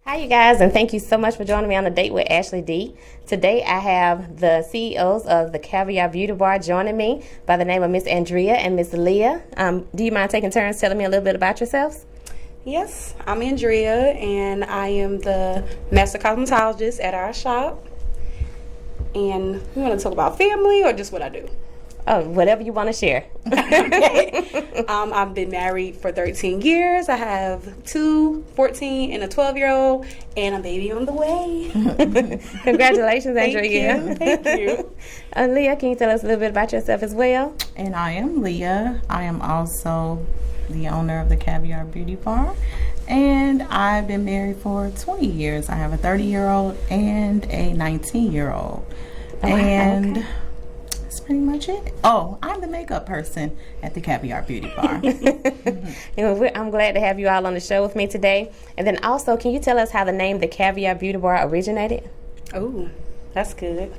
Hi, you guys, and thank you so much for joining me on a date with Ashley D. Today, I have the CEOs of the Caviar Beauty Bar joining me by the name of Miss Andria and Miss Leigha. Do you mind taking turns telling me a little bit about yourselves? Yes, I'm Andria, and I am the master cosmetologist at our shop. And you want to talk about family or just what I do? Oh, whatever you want to share. Okay. I've been married for 13 years. I have 14 and a 12-year-old, and a baby on the way. Congratulations, Andria. Thank you. Leigha, can you tell us a little bit about yourself as well? And I am Leigha. I am also the owner of the Caviar Beauty Bar. And I've been married for 20 years. I have a 30-year-old and a 19-year-old. Oh, and okay. That's pretty much it. Oh, I'm the makeup person at the Caviar Beauty Bar. I'm glad to have you all on the show with me today. And then also, can you tell us how the name the Caviar Beauty Bar originated? Oh, that's good.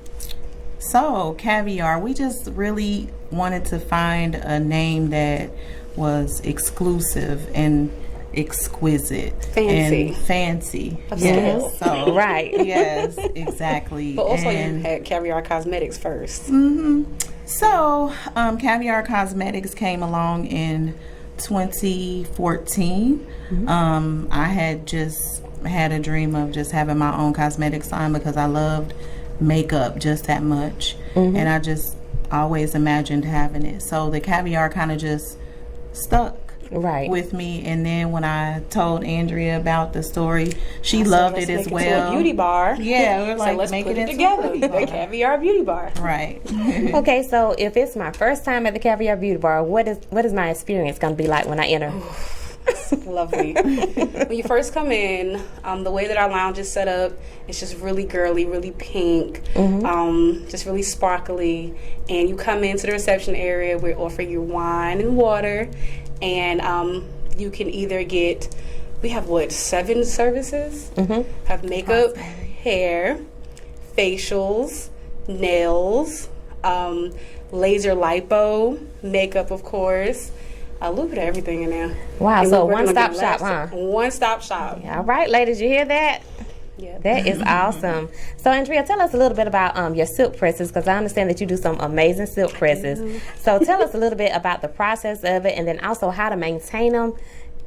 So, Caviar, we just really wanted to find a name that was exclusive and exquisite Fancy. and fancy. Upscale. Yes. So, Right. Yes, exactly. But also And you had Caviar Cosmetics first. so, Caviar Cosmetics came along in 2014. I had just had a dream of just having my own cosmetics line because I loved makeup just that much, and I just always imagined having it. So the Caviar kind of just stuck with me. And then when I told Andria about the story, she loved it as Make it well. to a beauty bar. Yeah, we're like, so let's make put it it into together. a beauty bar. The Caviar Beauty Bar. Right. Okay, so if it's my first time at the Caviar Beauty Bar, what is my experience going to be like when I enter? Lovely. When you first come in, the way that our lounge is set up, it's just really girly, really pink, just really sparkly. And you come into the reception area, we offer you wine and water, and you can either get, we have 7 services? Have makeup, hair, facials, nails, laser lipo, makeup, of course. A little bit of everything in there. Wow, And so we're working on one-stop the shop, last- huh? One-stop shop. All right, ladies, you hear that? Yeah. That is awesome. So, Andria, tell us a little bit about your silk presses, because I understand that you do some amazing silk presses. So, tell us a little bit about the process of it, and then also how to maintain them.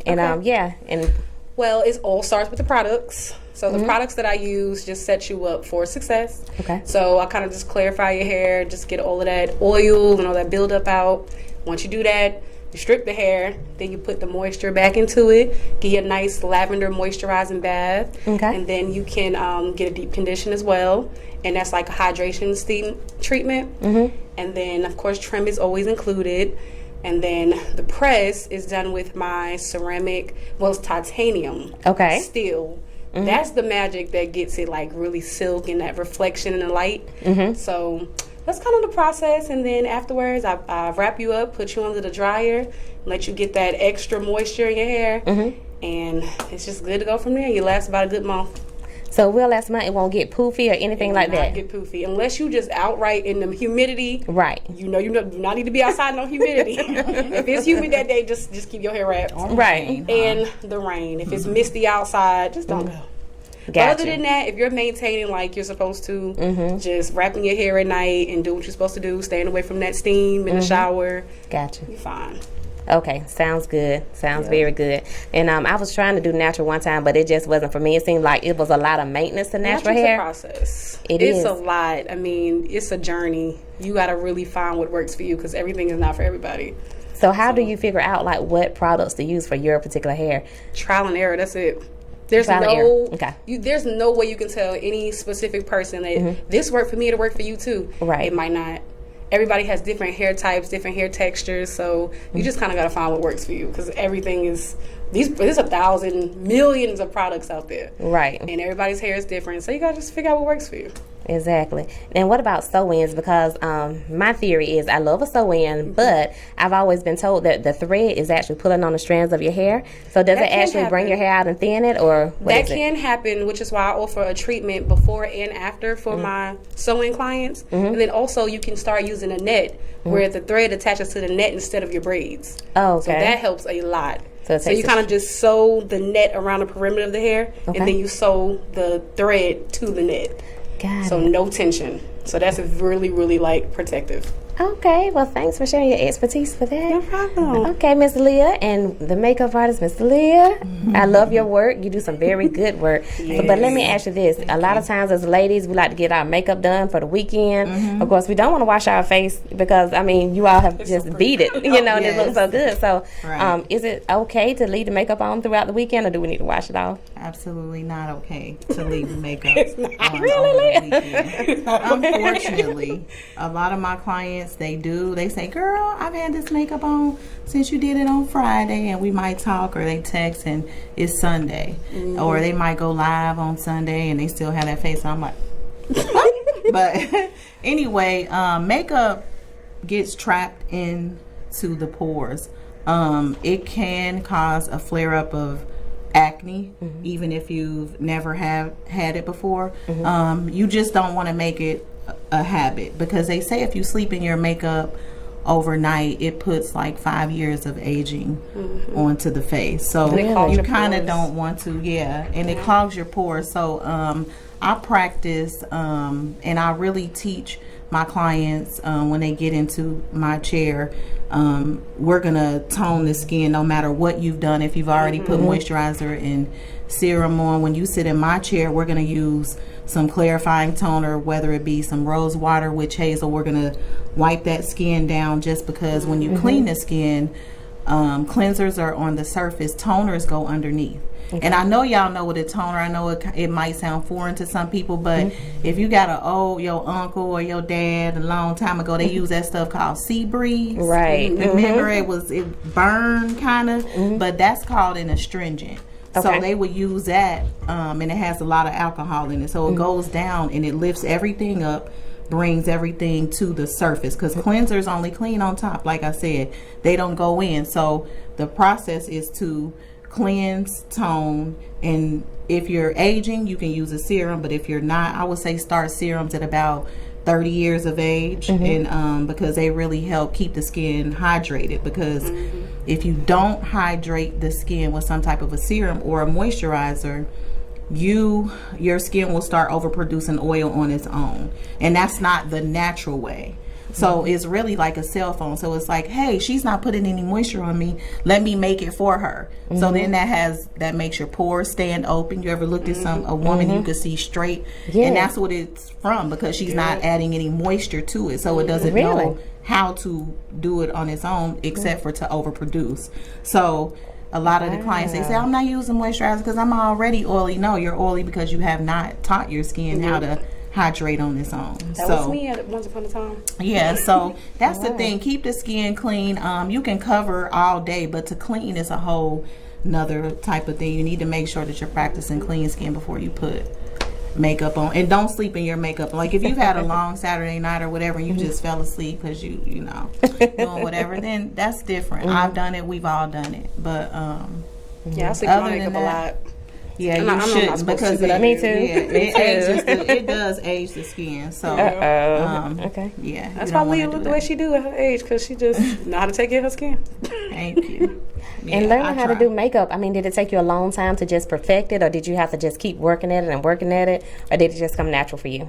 And and Well, it all starts with the products. So the products that I use just set you up for success. Okay. So I kind of just clarify your hair, just get all of that oil and all that buildup out. Once you do that, you strip the hair, then you put the moisture back into it, get you a nice lavender moisturizing bath, Okay. and then you can get a deep condition as well, and that's like a hydration steam treatment. And then, of course, trim is always included. And then the press is done with my ceramic, well, it's titanium steel. That's the magic that gets it like really silk and that reflection in the light. So that's kind of the process. And then afterwards, I wrap you up, put you under the dryer, let you get that extra moisture in your hair. And it's just good to go from there. You last about a good month. so will last month it won't get poofy or anything like that? Get poofy unless you just outright in the humidity. Right. You do not need to be outside in no humidity. If it's humid that day, just keep your hair wrapped. Right. And the rain. If it's misty outside, just don't go. But other than that, if you're maintaining like you're supposed to, just wrapping your hair at night and do what you're supposed to do, staying away from that steam in the shower, Gotcha. you're fine. Okay, sounds good. Sounds very good. And I was trying to do natural one time, but it just wasn't for me. It seemed like it was a lot of maintenance to natural hair. It's a process. It's It's a lot. I mean, it's a journey. You got to really find what works for you because everything is not for everybody. So how do you figure out like what products to use for your particular hair? Trial and error. That's it. There's Trial and error. Okay. There's no way you can tell any specific person that this worked for me, it'll work for you too. Right. It might not. Everybody has different hair types, different hair textures, so you just kind of got to find what works for you because everything is there's 1,000 millions of products out there. Right. And everybody's hair is different, so you got to just figure out what works for you. Exactly. And what about sew-ins? Because my theory is I love a sew-in, but I've always been told that the thread is actually pulling on the strands of your hair. So does it actually bring your hair out and thin it, or what that is it? can happen, which is why I offer a treatment before and after for my sew-in clients. And then also you can start using a net where the thread attaches to the net instead of your braids. Oh, okay. So that helps a lot. So you kind of just sew the net around the perimeter of the hair, and then you sew the thread to the net. Got so it. No tension. So that's really, really like protective. Okay, well, thanks for sharing your expertise for that. No problem. Okay, Miss Leigha, and the makeup artist, Miss Leigha. I love your work. You do some very good work. Yes. But let me ask you this. A lot of times as ladies, we like to get our makeup done for the weekend. Of course, we don't want to wash our face because, I mean, you all have just beat it, you know, and it looks so good. So is it okay to leave the makeup on throughout the weekend, or do we need to wash it off? Absolutely not okay to leave the makeup on Really? over the weekend. Unfortunately, a lot of my clients, they say, girl, I've had this makeup on since you did it on Friday, and we might talk, or they text and it's Sunday, or they might go live on Sunday and they still have that face on. I'm like, but anyway, makeup gets trapped into the pores. It can cause a flare-up of acne, even if you've never had it before. You just don't want to make it a habit, because they say if you sleep in your makeup overnight, it puts like 5 years of aging onto the face. So you kind of don't want to, and it clogs your pores. So I practice and I really teach my clients when they get into my chair, we're gonna tone the skin no matter what you've done. If you've already put moisturizer and serum on, when you sit in my chair, we're gonna use some clarifying toner, whether it be some rose water, witch hazel. We're gonna wipe that skin down, just because when you clean the skin, cleansers are on the surface, toners go underneath. And I know y'all know what a toner, I know it might sound foreign to some people, but if you got your uncle or your dad a long time ago, they used that stuff called sea breeze. Right. Remember, it burned kind of, but that's called an astringent. So they would use that, and it has a lot of alcohol in it. So it goes down and it lifts everything up, brings everything to the surface, because cleansers only clean on top. Like I said, they don't go in. So the process is to cleanse, tone, and if you're aging, you can use a serum. But if you're not, I would say start serums at about 30 years of age, and because they really help keep the skin hydrated. Because if you don't hydrate the skin with some type of a serum or a moisturizer, your skin will start overproducing oil on its own, and that's not the natural way. So it's really like a cell phone. So it's like, hey, she's not putting any moisture on me, let me make it for her. So then that makes your pores stand open. You ever looked at a woman you could see straight, and that's what it's from, because she's not adding any moisture to it, so it doesn't know how to do it on its own, except for to overproduce. So a lot of the clients, they say, I'm not using moisturizer because I'm already oily. No, you're oily because you have not taught your skin how to hydrate on its own. That was me at once upon a time. Yeah, so that's the thing. Keep the skin clean. You can cover all day, but to clean is a whole another type of thing. You need to make sure that you're practicing clean skin before you put makeup on, and don't sleep in your makeup. Like if you've had a long Saturday night or whatever, and you just fell asleep because you know doing whatever, then that's different. I've done it. We've all done it. But I sleep in my makeup a lot. Yeah, you shouldn't, because me too. It does age the skin. So yeah, that's why Leigha look the way she do at her age, because she just know how to take care of her skin. Thank you. Yeah, and learning how to do makeup, I mean, did it take you a long time to just perfect it, or did you have to just keep working at it, or did it just come natural for you?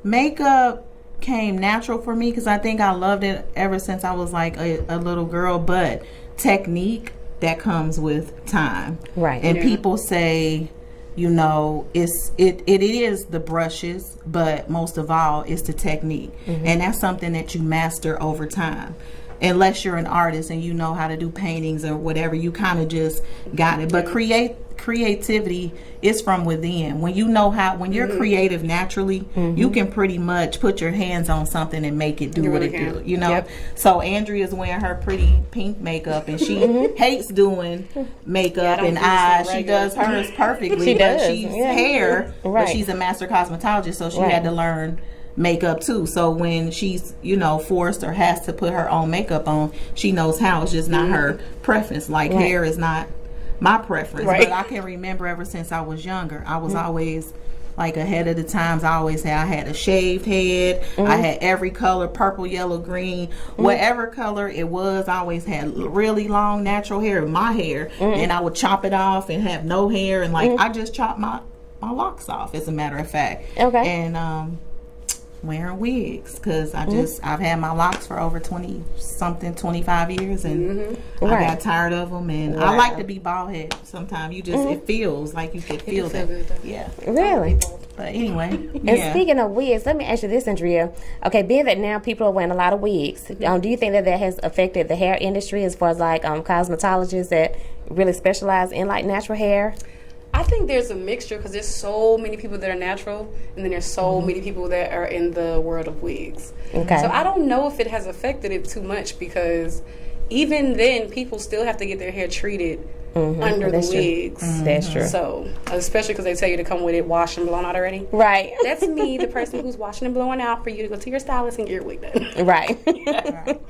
Makeup came natural for me because I think I loved it ever since I was like a little girl. But technique, that comes with time, right? And people say, you know, it is the brushes, but most of all, it's the technique, and that's something that you master over time. Unless you're an artist and you know how to do paintings or whatever, you kind of just got it. But creativity is from within. When you know how, when you're creative naturally, you can pretty much put your hands on something and make it do what it do. You know. So Andria's wearing her pretty pink makeup, and she hates doing makeup and eyes. She does hers perfectly. She does. She's hair, but she's a master cosmetologist, so she had to learn makeup too. So when she's, you know, forced or has to put her own makeup on, she knows how. It's just not her preference. Like hair is not my preference. But I can remember ever since I was younger, I was always like ahead of the times. I always say I had a shaved head. I had every color, purple, yellow, green, whatever color it was. I always had really long natural hair, my hair, and I would chop it off and have no hair, and like I just chopped my locks off, as a matter of fact. Okay. And wearing wigs, because I've had my locks for over 25 years, and I got tired of them, and I like to be bald head sometimes. You just it feels like you can feel that. Yeah, Really? but anyway, And speaking of wigs, let me ask you this, Andria. Okay, being that now people are wearing a lot of wigs, do you think that has affected the hair industry as far as like cosmetologists that really specialize in like natural hair? I think there's a mixture because there's so many people that are natural, and then there's so many people that are in the world of wigs. Okay. So I don't know if it has affected it too much, because even then people still have to get their hair treated under the wigs. That's true. So, especially because they tell you to come with it washed and blown out already. Right. That's me, the person who's washing and blowing out for you to go to your stylist and get your wig done. Right. right.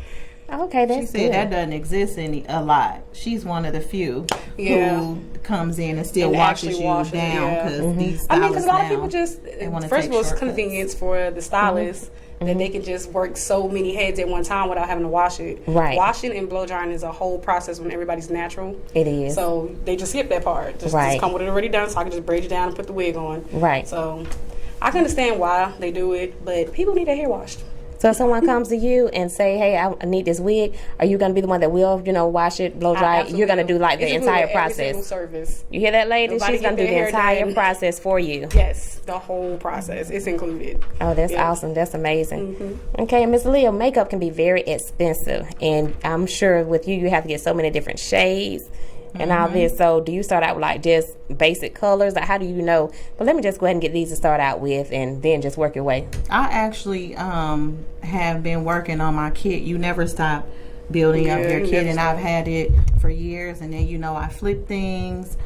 Okay, that's She said good. that doesn't exist a lot. She's one of the few Yeah. who comes in and still And washes actually you washes, down, yeah. because these I mean, stylists because a lot of now, people just, they wanna first take of all, it's shortcuts. convenience for the stylist that they can just work so many heads at one time without having to wash it. Right. Washing and blow drying is a whole process when everybody's natural. It is. So they just skip that part. Just Right. come with it already done, so I can just braid you down and put the wig on. Right. So I can understand why they do it, but people need their hair washed. So if someone comes to you and say, "Hey, I need this wig," are you going to be the one that will, wash it, blow dry it? You're going to do like the It's entire included every single process. service. You hear that, lady? Nobody She's going to get do their the hair entire done. process for you. Yes, the whole process. It's included. Oh, that's Yeah. awesome. That's amazing. Okay, and Miss Leigha, makeup can be very expensive, and I'm sure with you have to get so many different shades and all this. So do you start out with like just basic colors? Like, how do you know? But let me just go ahead and get these to start out with, and then just work your way. I actually have been working on my kit. You never stop building up your you kit, never and stop. I've had it for years, and then I flip things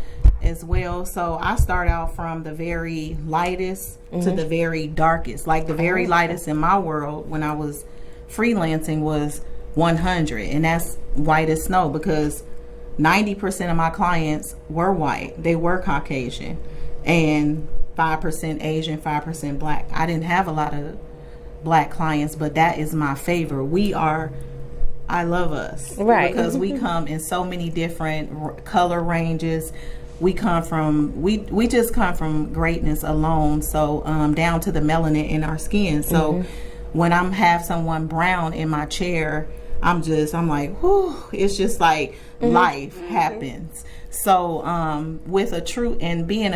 as well. So I start out from the very lightest to the very darkest. Like the very lightest in my world when I was freelancing was 100, and that's white as snow, because 90% of my clients were white. They were Caucasian, and 5% Asian, 5% black. I didn't have a lot of black clients, but that is my favor. I love us. Right. Because we come in so many different color ranges. We just come from greatness alone. So down to the melanin in our skin. So when have someone brown in my chair, I'm like, whew, it's just like life happens. So with a true, and being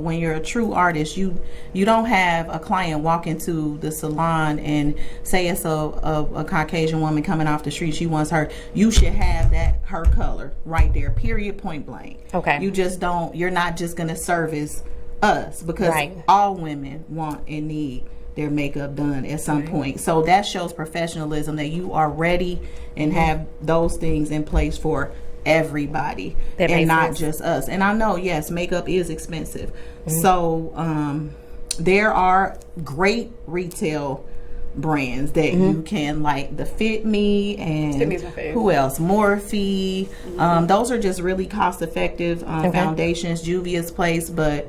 when you're a true artist, you don't have a client walk into the salon and say it's a Caucasian woman coming off the street, she wants her, you should have her color right there, period, point blank. Okay. You're not just going to service us, because all women want and need their makeup done at some point. So that shows professionalism, that you are ready and have those things in place for everybody, and not just us. And I know, yes, makeup is expensive. So there are great retail brands that you can, like the Fit Me, and Fit Me's my fave. who else? Morphe. Those are just really cost effective foundations. Juvia's Place. But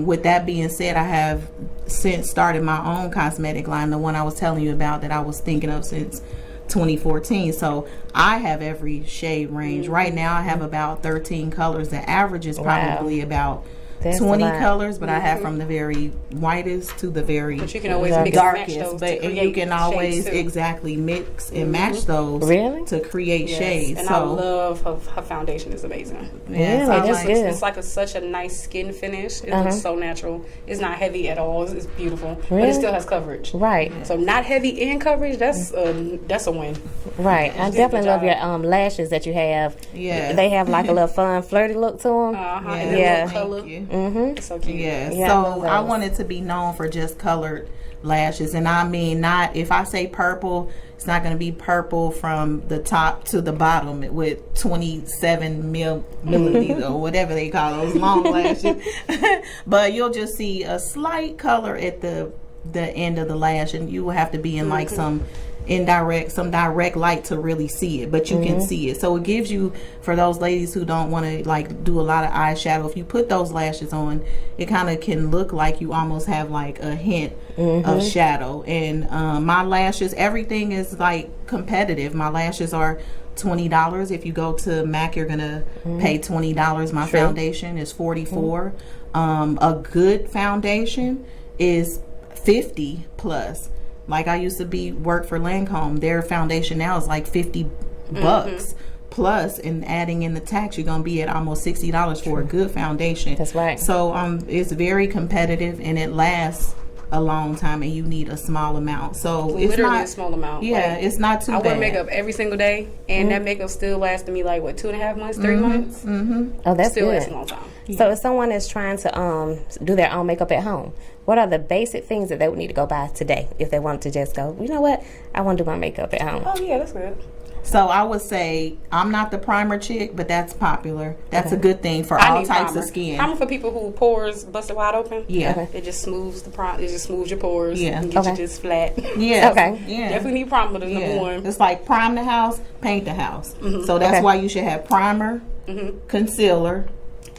with that being said, I have since started my own cosmetic line, the one I was telling you about that I was thinking of since 2014. So I have every shade range. Right now I have about 13 colors. The average is probably about That's 20 a lot. colors, but I have from the very whitest to the very But you can always mix and match darkest. those But to and you create can always shades, too. exactly mix and match those to create Yes, shades. and so I love her foundation is amazing. yeah, so Really? I That's like- good. It's like such a nice skin finish. It looks so natural. It's not heavy at all. It's beautiful, but Really? it still has coverage. Right. So not heavy and coverage. That's a win. Right. I did a definitely good love your job. lashes that you have. Yeah. They have like a little fun, flirty look to them. And Yeah. then color. Thank you. It's so cute. Yeah, Yeah, I so love I those. wanted to be known for just colored lashes, and I mean, not if I say purple, it's not going to be purple from the top to the bottom with 27 millimeters or whatever they call those long lashes. But you'll just see a slight color at the end of the lash, and you will have to be in like some some direct light to really see it, but you can see it. So it gives you, for those ladies who don't want to like do a lot of eyeshadow, if you put those lashes on, it kind of can look like you almost have like a hint of shadow. And my lashes, everything is like competitive. My lashes are $20. If you go to MAC, you're gonna pay $20. My foundation is $44. A good foundation is $50 plus. Like I used to work for Lancome. Their foundation now is like $50 plus, and adding in the tax, you're gonna be at almost $60 for a good foundation. That's right. So it's very competitive, and it lasts a long time, and you need a small amount. So it's literally not a small amount. Yeah, like, it's not too bad. I wear makeup every single day, and that makeup still lasted me like 2.5 months, 3 months. Oh, that's still good. lasts a long time. So if someone is trying to do their own makeup at home, what are the basic things that they would need to go buy today if they wanted to just go, you know what, I want to do my makeup at home? Oh yeah, that's good. So I would say I'm not the primer chick, but that's popular. That's a good thing for all types of skin. Primer for people who pores busted wide open. Yeah. It just smooths it just smooths your pores. Yeah. And gets you just flat. Yeah. Okay. Yeah. Definitely need primer to number one. It's like prime the house, paint the house. So that's why you should have primer, concealer,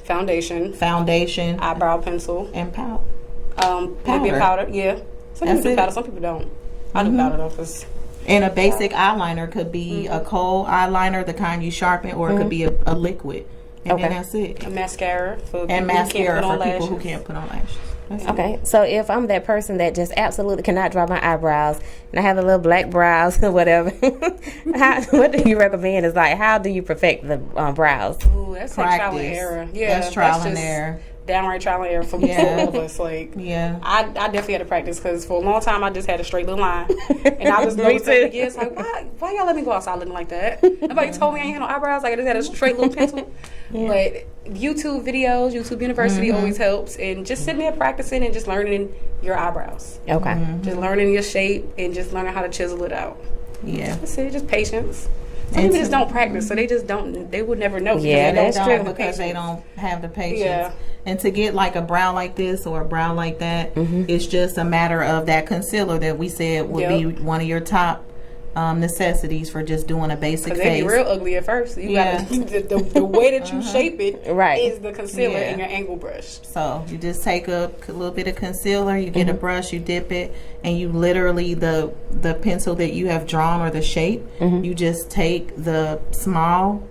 Foundation, eyebrow pencil, and powder. maybe a powder. Yeah. Some people do powder. Some people don't. I do powder though, 'cause and a basic eyeliner could be a kohl eyeliner, the kind you sharpen, or it could be a liquid. And then that's it. A mascara for And people mascara for lashes. people who can't put on lashes. That's Okay, so if I'm that person that just absolutely cannot draw my eyebrows, and I have the little black brows or whatever, what do you recommend? Is like, how do you perfect the brows? Ooh, that's like trial and error. Yeah, that's trial and just error. Downright trial and error for all of us. Like, I definitely had to practice, because for a long time I just had a straight little line, and I was noticing it's like, why y'all let me go outside looking like that? Nobody told me I ain't had no eyebrows. Like, I just had a straight little pencil. But YouTube videos, YouTube University always helps, and just sitting there practicing and just learning your eyebrows. Okay. Just learning your shape and just learning how to chisel it out. Yeah. That's it. Just patience. Some people just don't practice, so they just don't. They would never know. Yeah, that's true. Because they don't have the patience. Yeah. And to get like a brow like this or a brow like that, it's just a matter of that concealer that we said would be one of your top necessities for just doing a basic face. They be real ugly at first. You gotta the way that you shape it is the concealer and your angle brush. So you just take a little bit of concealer, you get a brush, you dip it, and you literally the pencil that you have drawn or the shape, you just take the small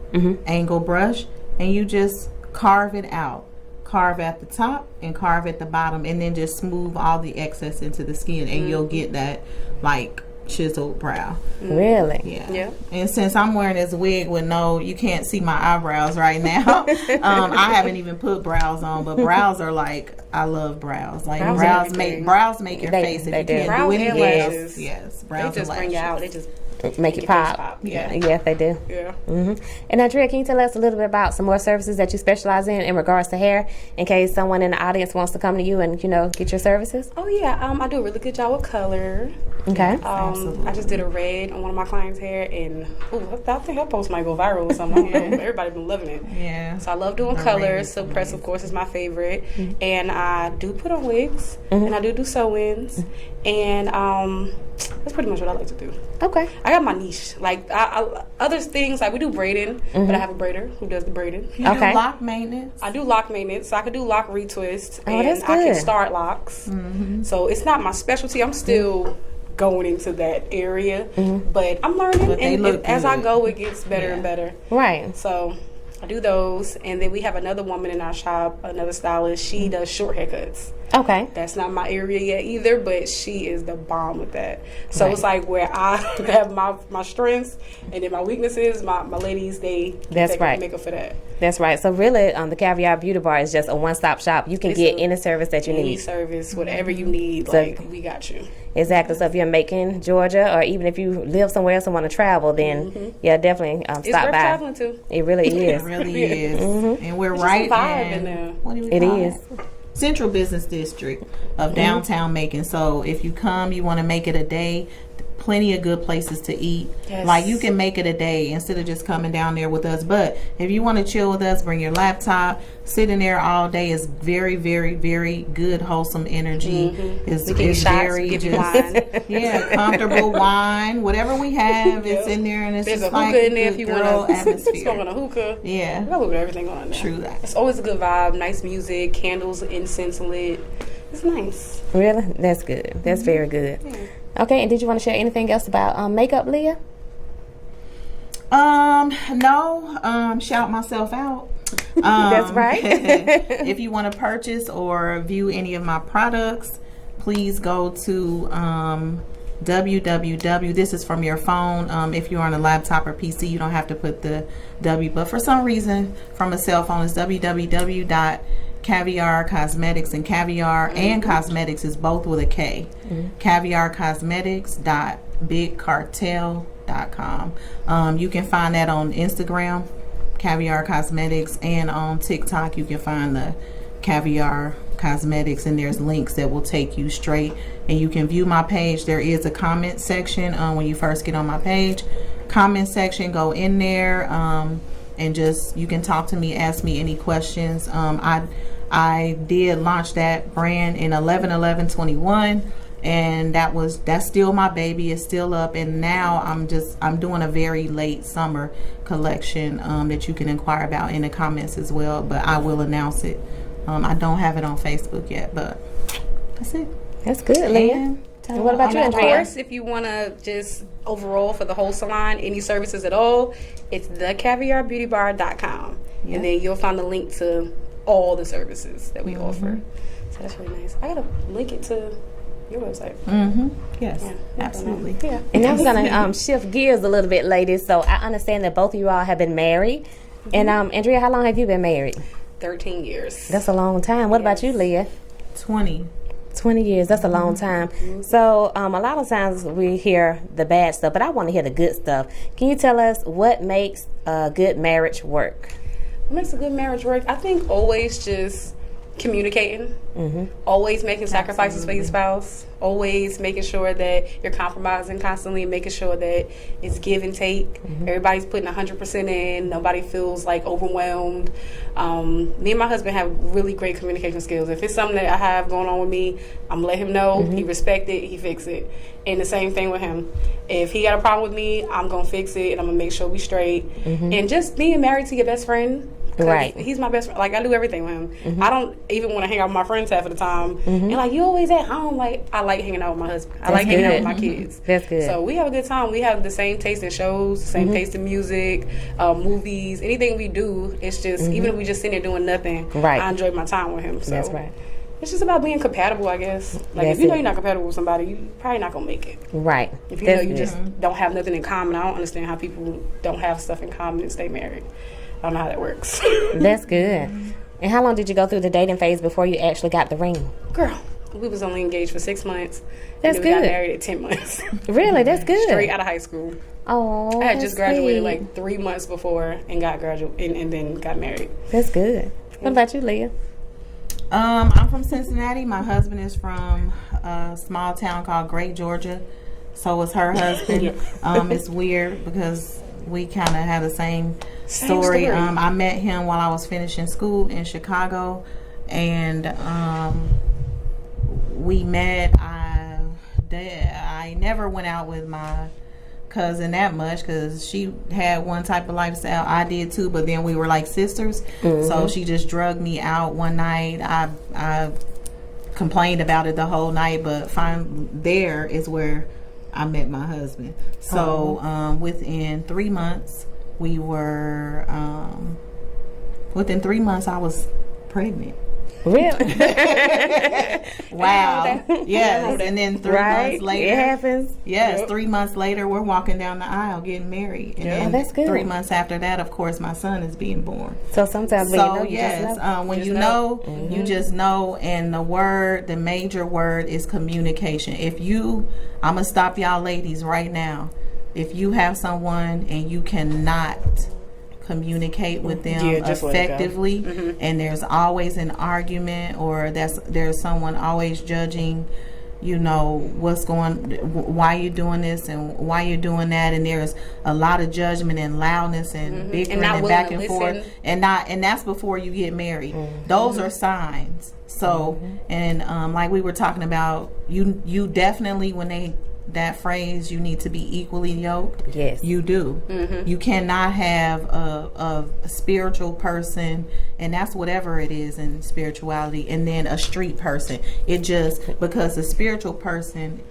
angle brush and you just carve it out. Carve at the top and carve at the bottom, and then just smooth all the excess into the skin, and you'll get that like chiseled brow. Really? Yeah. And since I'm wearing this wig with you can't see my eyebrows right now. I haven't even put brows on, but brows are like, I love brows. Like brows make your face. If you can't do anything else, yes, brows they just bring you out. They just make it pop. Yeah. Yes, they do. Yeah. And Andria, can you tell us a little bit about some more services that you specialize in regards to hair, in case someone in the audience wants to come to you and get your services? Oh yeah, I do a really good job with color. Okay. I just did a red on one of my clients' hair, and I think that post might go viral or something. Everybody's been loving it. Yeah. So I love doing color. Silk press, of course, is my favorite, and I do put on wigs, and I do sew-ins, and that's pretty much what I like to do. Okay. I got my niche. Like other things, like we do braiding, but I have a braider who does the braiding. You do lock maintenance? I do lock maintenance, so I could do lock retwist, and that's good. I can start locks. So it's not my specialty. I'm still going into that area, but I'm learning, and as I go, it gets better and better. Right. So I do those, and then we have another woman in our shop, another stylist. She does short haircuts. Okay. That's not my area yet either, but she is the bomb with that. So it's like where I have my strengths, and then my weaknesses, my ladies, they take makeup for that. That's right. So really, the Caviar Beauty Bar is just a one-stop shop. You can get any service that you need. Any service, whatever you need, we got you. Exactly. So if you're in Macon, Georgia, or even if you live somewhere else and want to travel, then definitely stop by. It's worth traveling to. It really is. It really is. And we're right in there. What do we it call is. it? Central Business District of downtown Macon. So if you come, you want to make it a day, plenty of good places to eat. Yes. Like, you can make it a day instead of just coming down there with us. But if you want to chill with us, bring your laptop, sit in there all day. It's very, very, very good, wholesome energy. It's very just comfortable wine, whatever we have, it's in there, and it's There's just a hookah like in there if you want to atmosphere. smoke on a hookah. Yeah, we got a little bit of everything on there. True that. It's always a good vibe, nice music, candles, incense lit. It's nice. Really? That's good. That's very good. Yeah. Okay, and did you want to share anything else about makeup, Leigha? No. Shout myself out. That's right. If you want to purchase or view any of my products, please go to www. This is from your phone. If you're on a laptop or PC, you don't have to put the W, but for some reason from a cell phone, it's www.Caviar Cosmetics, and Caviar and Cosmetics is both with a K. CaviarCosmetics.bigcartel.com. You can find that on Instagram, Caviar Cosmetics, and on TikTok you can find the Caviar Cosmetics, and there's links that will take you straight, and you can view my page. There is a comment section when you first get on my page. Comment section, go in there, and just, you can talk to me, ask me any questions. I did launch that brand in 11/11/21, and that's still my baby. It's still up, and now I'm doing a very late summer collection that you can inquire about in the comments as well, but I will announce it. I don't have it on Facebook yet, but that's it. That's good, Leigha. And what about you, Of Andria? course, if you want to just overall for the whole salon, any services at all, it's thecaviarbeautybar.com. Yeah. And then you'll find the link to all the services that we offer. So that's really nice. I got to link it to your website. Yes, Yeah, absolutely. Yeah. And now we're gonna shift gears a little bit, ladies. So I understand that both of you all have been married. And Andria, how long have you been married? 13 years. That's a long time. What about you, Leigha? 20. 20 years. That's a long time. So a lot of times we hear the bad stuff, but I want to hear the good stuff. Can you tell us what makes a good marriage work? What makes a good marriage work? I think always just communicating, always making sacrifices for your spouse, always making sure that you're compromising constantly, making sure that it's give and take. Everybody's putting 100% in. Nobody feels like overwhelmed. Me and my husband have really great communication skills. If it's something that I have going on with me, I'm gonna let him know. He respect it. He fix it. And the same thing with him. If he got a problem with me, I'm gonna fix it, and I'm gonna make sure we straight. And just being married to your best friend. Right. He's my best friend. Like, I do everything with him. I don't even want to hang out with my friends half of the time. And like, you always at home. Like, I like hanging out with my husband. I like hanging out with my kids. That's good. So we have a good time. We have the same taste in shows, same taste in music, movies, anything we do. It's just, even if we just sitting there doing nothing, Right. I enjoy my time with him. So That's right. it's just about being compatible, I guess. Like, That's if you know it. you're not compatible with somebody, you probably not going to make it. Right. If you That's know you good. just don't have nothing in common, I don't understand how people don't have stuff in common and stay married. I don't know how that works. That's good. And how long did you go through the dating phase before you actually got the ring? Girl, we was only engaged for 6 months. That's and then we good. got married at 10 months. Really? That's good. Straight out of high school. Oh, I had that's just graduated sweet. like 3 months before and got and then got married. That's good. What about you, Leigha? I'm from Cincinnati. My husband is from a small town called Great, Georgia. So is her husband. It's weird because we kind of had the same story. I met him while I was finishing school in Chicago, and we met. I never went out with my cousin that much because she had one type of lifestyle. I did too, but then we were like sisters. So she just drugged me out one night. I complained about it the whole night, but there is where I met my husband. So within 3 months we were within 3 months I was pregnant. Really? Wow. Yes. And then 3 months later, it happens. Yes, 3 months later, we're walking down the aisle getting married. And then that's good. 3 months after that, of course, my son is being born. So sometimes when you know, you yes, just know. when you know, you just know. And the major word is communication. I'm going to stop y'all ladies right now. If you have someone and you cannot communicate with them effectively, and there's always an argument, or there's someone always judging you know, why you're doing this and why you're doing that, and there's a lot of judgment and loudness and bickering and back and forth, and that's before you get married. Those are signs. So and like we were talking about, you definitely, when that phrase, you need to be equally yoked. Yes, you do. You cannot have a spiritual person, and that's whatever it is in spirituality, and then a street person. It just, because a spiritual person,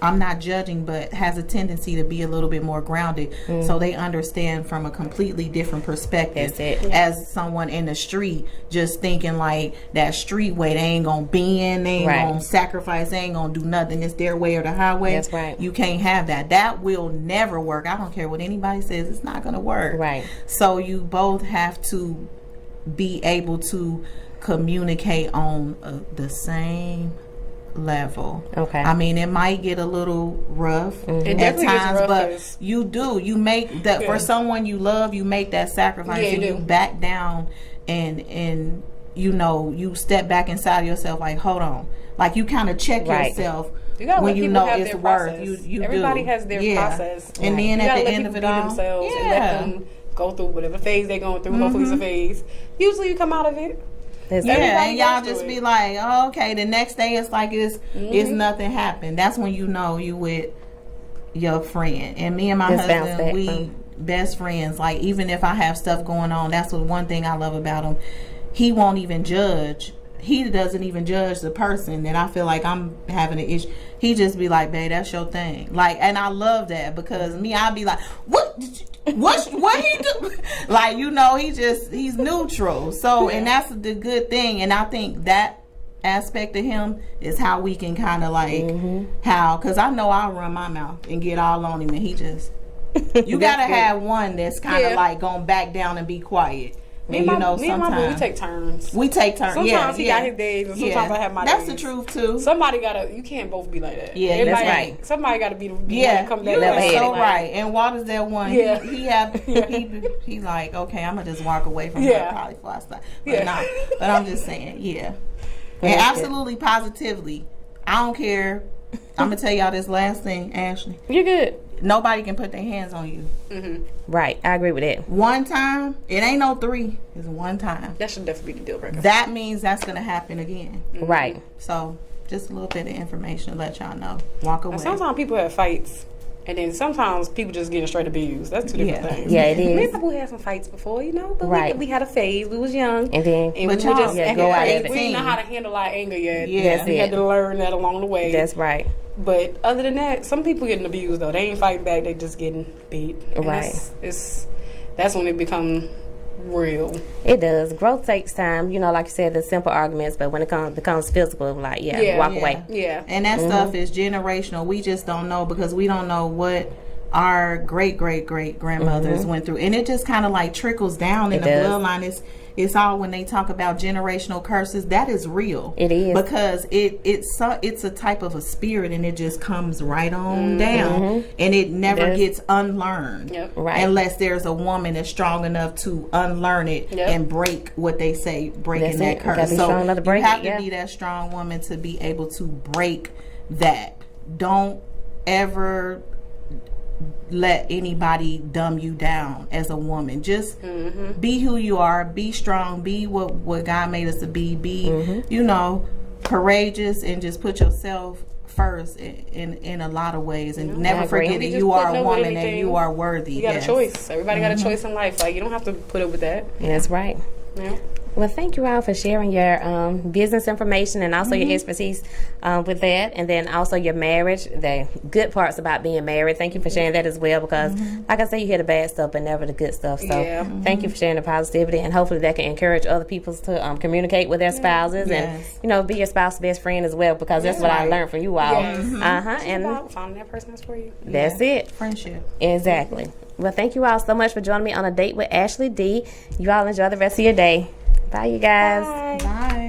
I'm not judging, but has a tendency to be a little bit more grounded, so they understand from a completely different perspective. That's it. As someone in the street, just thinking like that street way, they ain't gonna bend, they ain't gonna sacrifice, they ain't gonna do nothing, it's their way or the highway. That's right. You can't have that. That will never work. I don't care what anybody says, it's not gonna work. Right. So you both have to be able to communicate on the same level. Okay. I mean, it might get a little rough at times, but you make that for someone you love, you make that sacrifice, and you back down, and you know, you step back inside yourself, like, hold on, like you kind of check yourself. You when you know it's worth. Everybody has their process, and then at the end of it all, themselves and let them go through whatever phase they're going through. Hopefully, it's a phase. Usually, you come out of it. And y'all just be like, oh, okay, the next day it's like it's nothing happened. That's when you know you with your friend. And me and my husband, we best friends. Like, even if I have stuff going on, that's one thing I love about him. He won't even judge. He doesn't even judge the person that I feel like I'm having an issue. He just be like, babe, that's your thing. Like, and I love that, because me, I'll be like, what he do? Like, you know, he's neutral. So, and that's the good thing. And I think that aspect of him is how we can kind of like, because I know I'll run my mouth and get all on him, and he just, you got to have one that's kind of like going back down and be quiet. Me and my boo, we take turns. Sometimes he got his days, and sometimes I have my days. That's the truth too. Somebody gotta. You can't both be like that. Yeah, that's right. Somebody gotta be the one to come back. You're so right. And Walter's that one. Yeah. He like, okay, I'm gonna just walk away from her probably before I start. But I'm just saying, and absolutely, positively, I don't care. I'm gonna tell y'all this last thing, Ashley. You're good. Nobody can put their hands on you. Right, I agree with that. One time, it ain't no 3. It's one time. That should definitely be the deal breaker. That means that's going to happen again. Right. So, just a little bit of information to let y'all know. Walk away. Now, sometimes people have fights, and then sometimes people just get straight abused. That's two different things. Yeah, it is. Maybe we had some fights before, you know, but we had a phase. We was young, and we just go out at we didn't know how to handle our anger yet. Yeah, we had to learn that along the way. That's right. But other than that, some people getting abused though. They ain't fighting back. They just getting beat. And right. That's when it becomes real. It does. Growth takes time. You know, like you said, the simple arguments. But when it becomes physical, like walk away. Yeah. And that stuff is generational. We just don't know, because we don't know what our great grandmothers went through, and it just kind of like trickles down in the bloodline. It's all, when they talk about generational curses, that is real. It is, because it's a type of a spirit, and it just comes right on down, and it never gets unlearned, right? Unless there's a woman that's strong enough to unlearn it and break what they say, breaking that curse. So you have to be that strong woman to be able to break that. Don't ever let anybody dumb you down as a woman. Just be who you are, be strong, be what God made us to be, you know, courageous, and just put yourself first in a lot of ways, and never forget that you are a woman and you are worthy. You got a choice. Everybody got a choice in life. Like, you don't have to put up with that. That's right. Yeah. Well, thank you all for sharing your business information, and also your expertise with that, and then also your marriage, the good parts about being married. Thank you for sharing that as well, because like I said, you hear the bad stuff but never the good stuff. So thank you for sharing the positivity, and hopefully that can encourage other people to communicate with their spouses and, you know, be your spouse's best friend as well, because that's what I learned from you all. And about finding that person that's for you. That's it. Friendship. Exactly. Well, thank you all so much for joining me on A Date with Ashley D. You all enjoy the rest of your day. Bye, you guys. Bye. Bye.